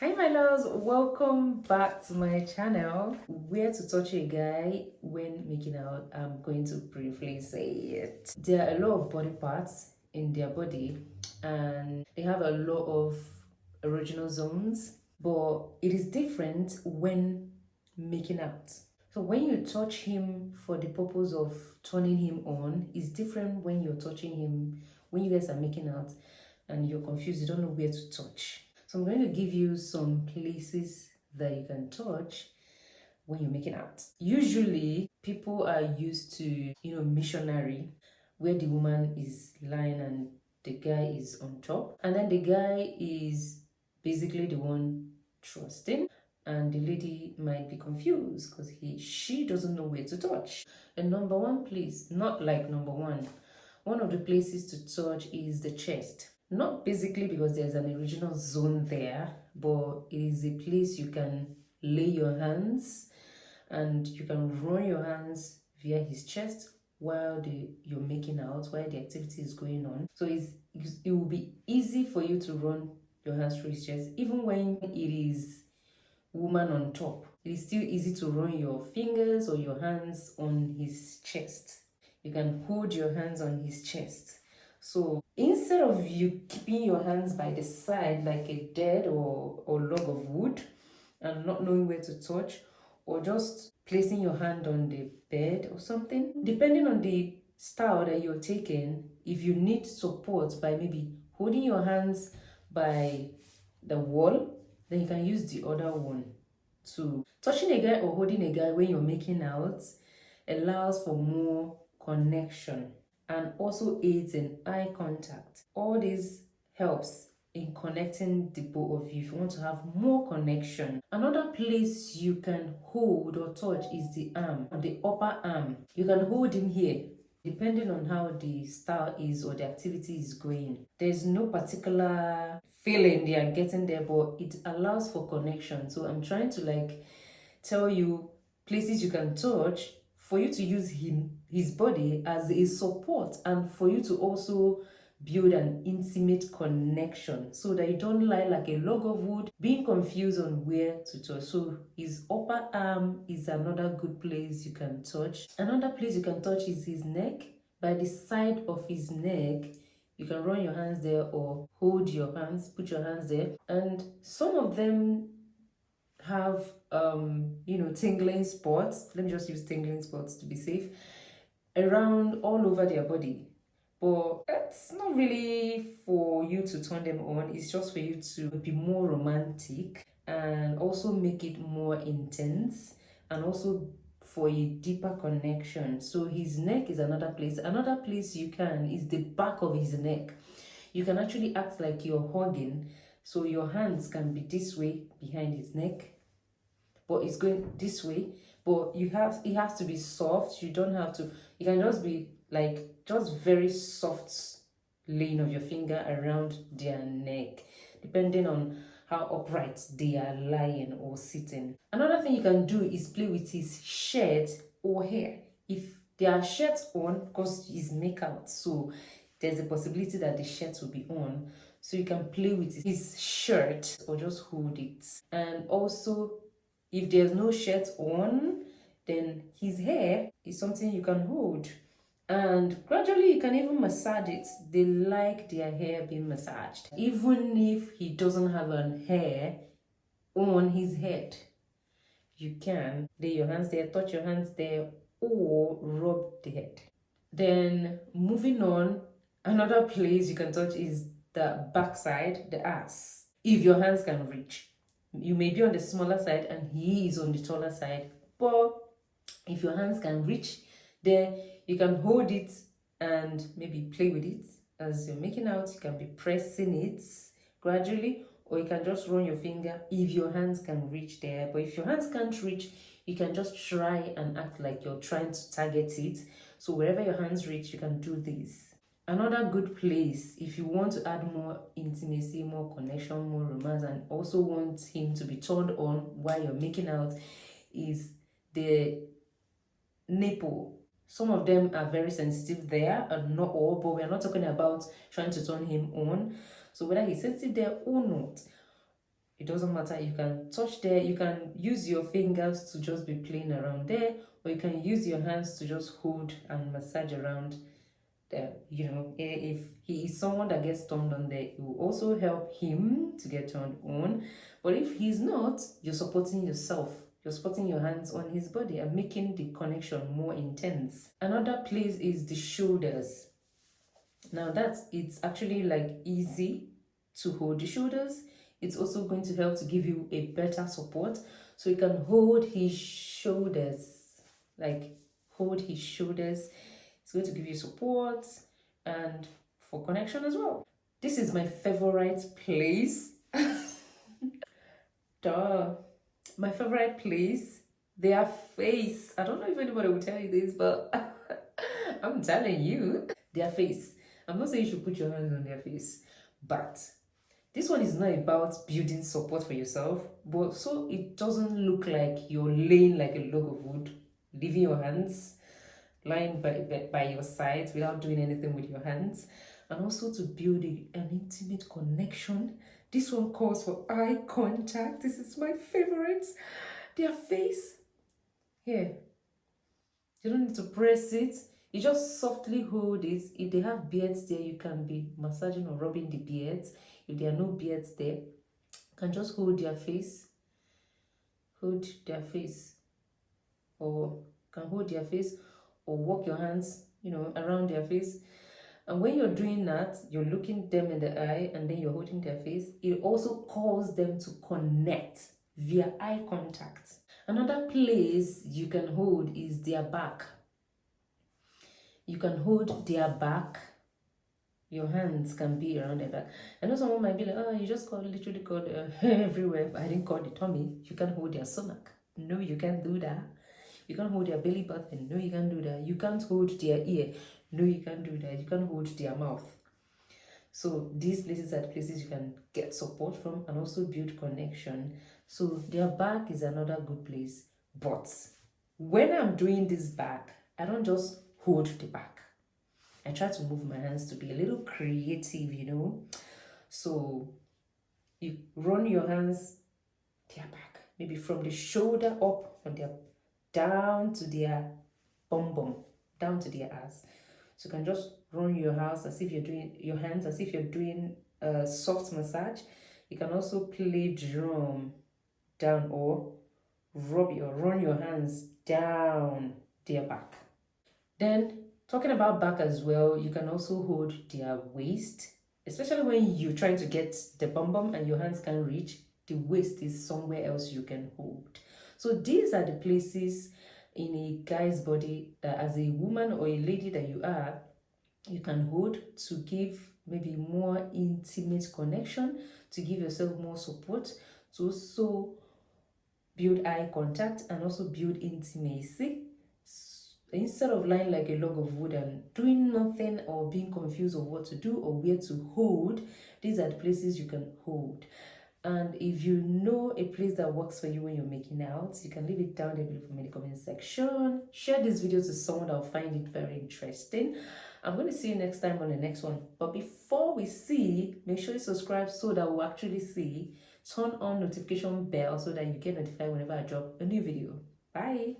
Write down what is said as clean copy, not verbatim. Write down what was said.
Hi my loves, welcome back to my channel. Where to touch a guy when making out. I'm going to briefly say it. There are a lot of body parts in their body and they have a lot of erogenal zones, but it is different when making out. So when you touch him for the purpose of turning him on, is different when you're touching him when you guys are making out and you're confused, you don't know where to touch. So I'm going to give you some places that you can touch when you're making out. Usually people are used to, missionary, where the woman is lying and the guy is on top. And then the guy is basically the one trusting. And the lady might be confused because she doesn't know where to touch. And number one place, not like number one of the places to touch is the chest. Not basically because there's an original zone there, but it is a place you can lay your hands and you can run your hands via his chest while you're making out, while the activity is going on. So it will be easy for you to run your hands through his chest, even when it is woman on top. It is still easy to run your fingers or your hands on his chest. You can hold your hands on his chest. So instead of you keeping your hands by the side like a dead or log of wood and not knowing where to touch, or just placing your hand on the bed or something, depending on the style that you're taking, if you need support by maybe holding your hands by the wall, then you can use the other one. To touching a guy or holding a guy when you're making out allows for more connection and also aids in eye contact. All this helps in connecting the both of you if you want to have more connection. Another place you can hold or touch is the arm, the upper arm. You can hold him here depending on how the style is or the activity is going. There's no particular feeling they are getting there, but it allows for connection. So I'm trying to tell you places you can touch for you to use his body as a support and for you to also build an intimate connection so that you don't lie like a log of wood being confused on where to touch. So his upper arm is another good place you can touch. Another place you can touch is his neck. By the side of his neck, you can run your hands there or hold your hands, put your hands there. And some of them have tingling spots. Let me just use tingling spots to be safe, around all over their body. But that's not really for you to turn them on. It's just for you to be more romantic and also make it more intense and also for a deeper connection. So his neck is another place. Another place you can is the back of his neck. You can actually act like you're hugging. So your hands can be this way behind his neck, but it's going this way. But it has to be soft. You don't have to, you can just be just very soft laying of your finger around their neck, depending on how upright they are lying or sitting. Another thing you can do is play with his shirt or hair. If there are shirts on, because he's make out, so there's a possibility that the shirt will be on. So you can play with his shirt or just hold it. And also, if there's no shirt on, then his hair is something you can hold. And gradually you can even massage it. They like their hair being massaged. Even if he doesn't have an hair on his head, you can lay your hands there, touch your hands there, or rub the head. Then moving on, another place you can touch is the backside, the ass. If your hands can reach. You may be on the smaller side and he is on the taller side, but if your hands can reach there, you can hold it and maybe play with it as you're making out. You can be pressing it gradually, or you can just run your finger if your hands can reach there. But if your hands can't reach, you can just try and act like you're trying to target it. So wherever your hands reach, you can do this. Another good place, if you want to add more intimacy, more connection, more romance, and also want him to be turned on while you're making out, is the nipple. Some of them are very sensitive there, and not all, but we're not talking about trying to turn him on. So whether he's sensitive there or not, It doesn't matter. You can touch there. You can use your fingers to just be playing around there, or you can use your hands to just hold and massage around there. You know, if he is someone that gets turned on there, it will also help him to get turned on. But if he's not, you're supporting yourself. You're supporting your hands on his body and making the connection more intense. Another place is the shoulders. Now it's actually like easy to hold the shoulders. It's also going to help to give you a better support. So you can hold his shoulders, like hold his shoulders. It's going to give you support and for connection as well. This is my favorite place. Duh. My favorite place, their face. I don't know if anybody will tell you this, but I'm telling you. Their face. I'm not saying you should put your hands on their face, but this one is not about building support for yourself, but so it doesn't look like you're laying like a log of wood, leaving your hands lying by your side without doing anything with your hands, and also to build an intimate connection. This one calls for eye contact. This is my favorite. Their face. Here. You don't need to press it. You just softly hold it. If they have beards there, you can be massaging or rubbing the beards. If there are no beards there, you can just hold their face. Hold their face. Or can hold their face or walk your hands, around their face. And when you're doing that, you're looking them in the eye and then you're holding their face. It also calls them to connect via eye contact. Another place you can hold is their back. You can hold their back. Your hands can be around their back. I know someone might be like, oh, you just literally called everywhere. But I didn't call the tummy. You can hold their stomach. No, you can't do that. You can't hold their belly button. No, you can't do that. You can't hold their ear. No, you can't do that. You can't hold their mouth. So these places are the places you can get support from and also build connection. So their back is another good place. But when I'm doing this back, I don't just hold the back. I try to move my hands to be a little creative, So you run your hands their back, maybe from the shoulder up on their down to their bum, down to their ass. So you can just run your hands as if you're doing a soft massage. You can also play drum down or run your hands down their back. Then talking about back as well, you can also hold their waist, especially when you're trying to get the bum and your hands can't reach. The waist is somewhere else you can hold. So these are the places in a guy's body that as a woman or a lady that you can hold to give maybe more intimate connection, to give yourself more support, to also build eye contact and also build intimacy. Instead of lying like a log of wood and doing nothing or being confused of what to do or where to hold, these are the places you can hold. And if you know a place that works for you when you're making out, you can leave it down there below for me in the comment section. Share this video to someone that will find it very interesting. I'm going to see you next time on the next one. But before we see, make sure you subscribe so that we'll actually see. Turn on notification bell so that you get notified whenever I drop a new video. Bye.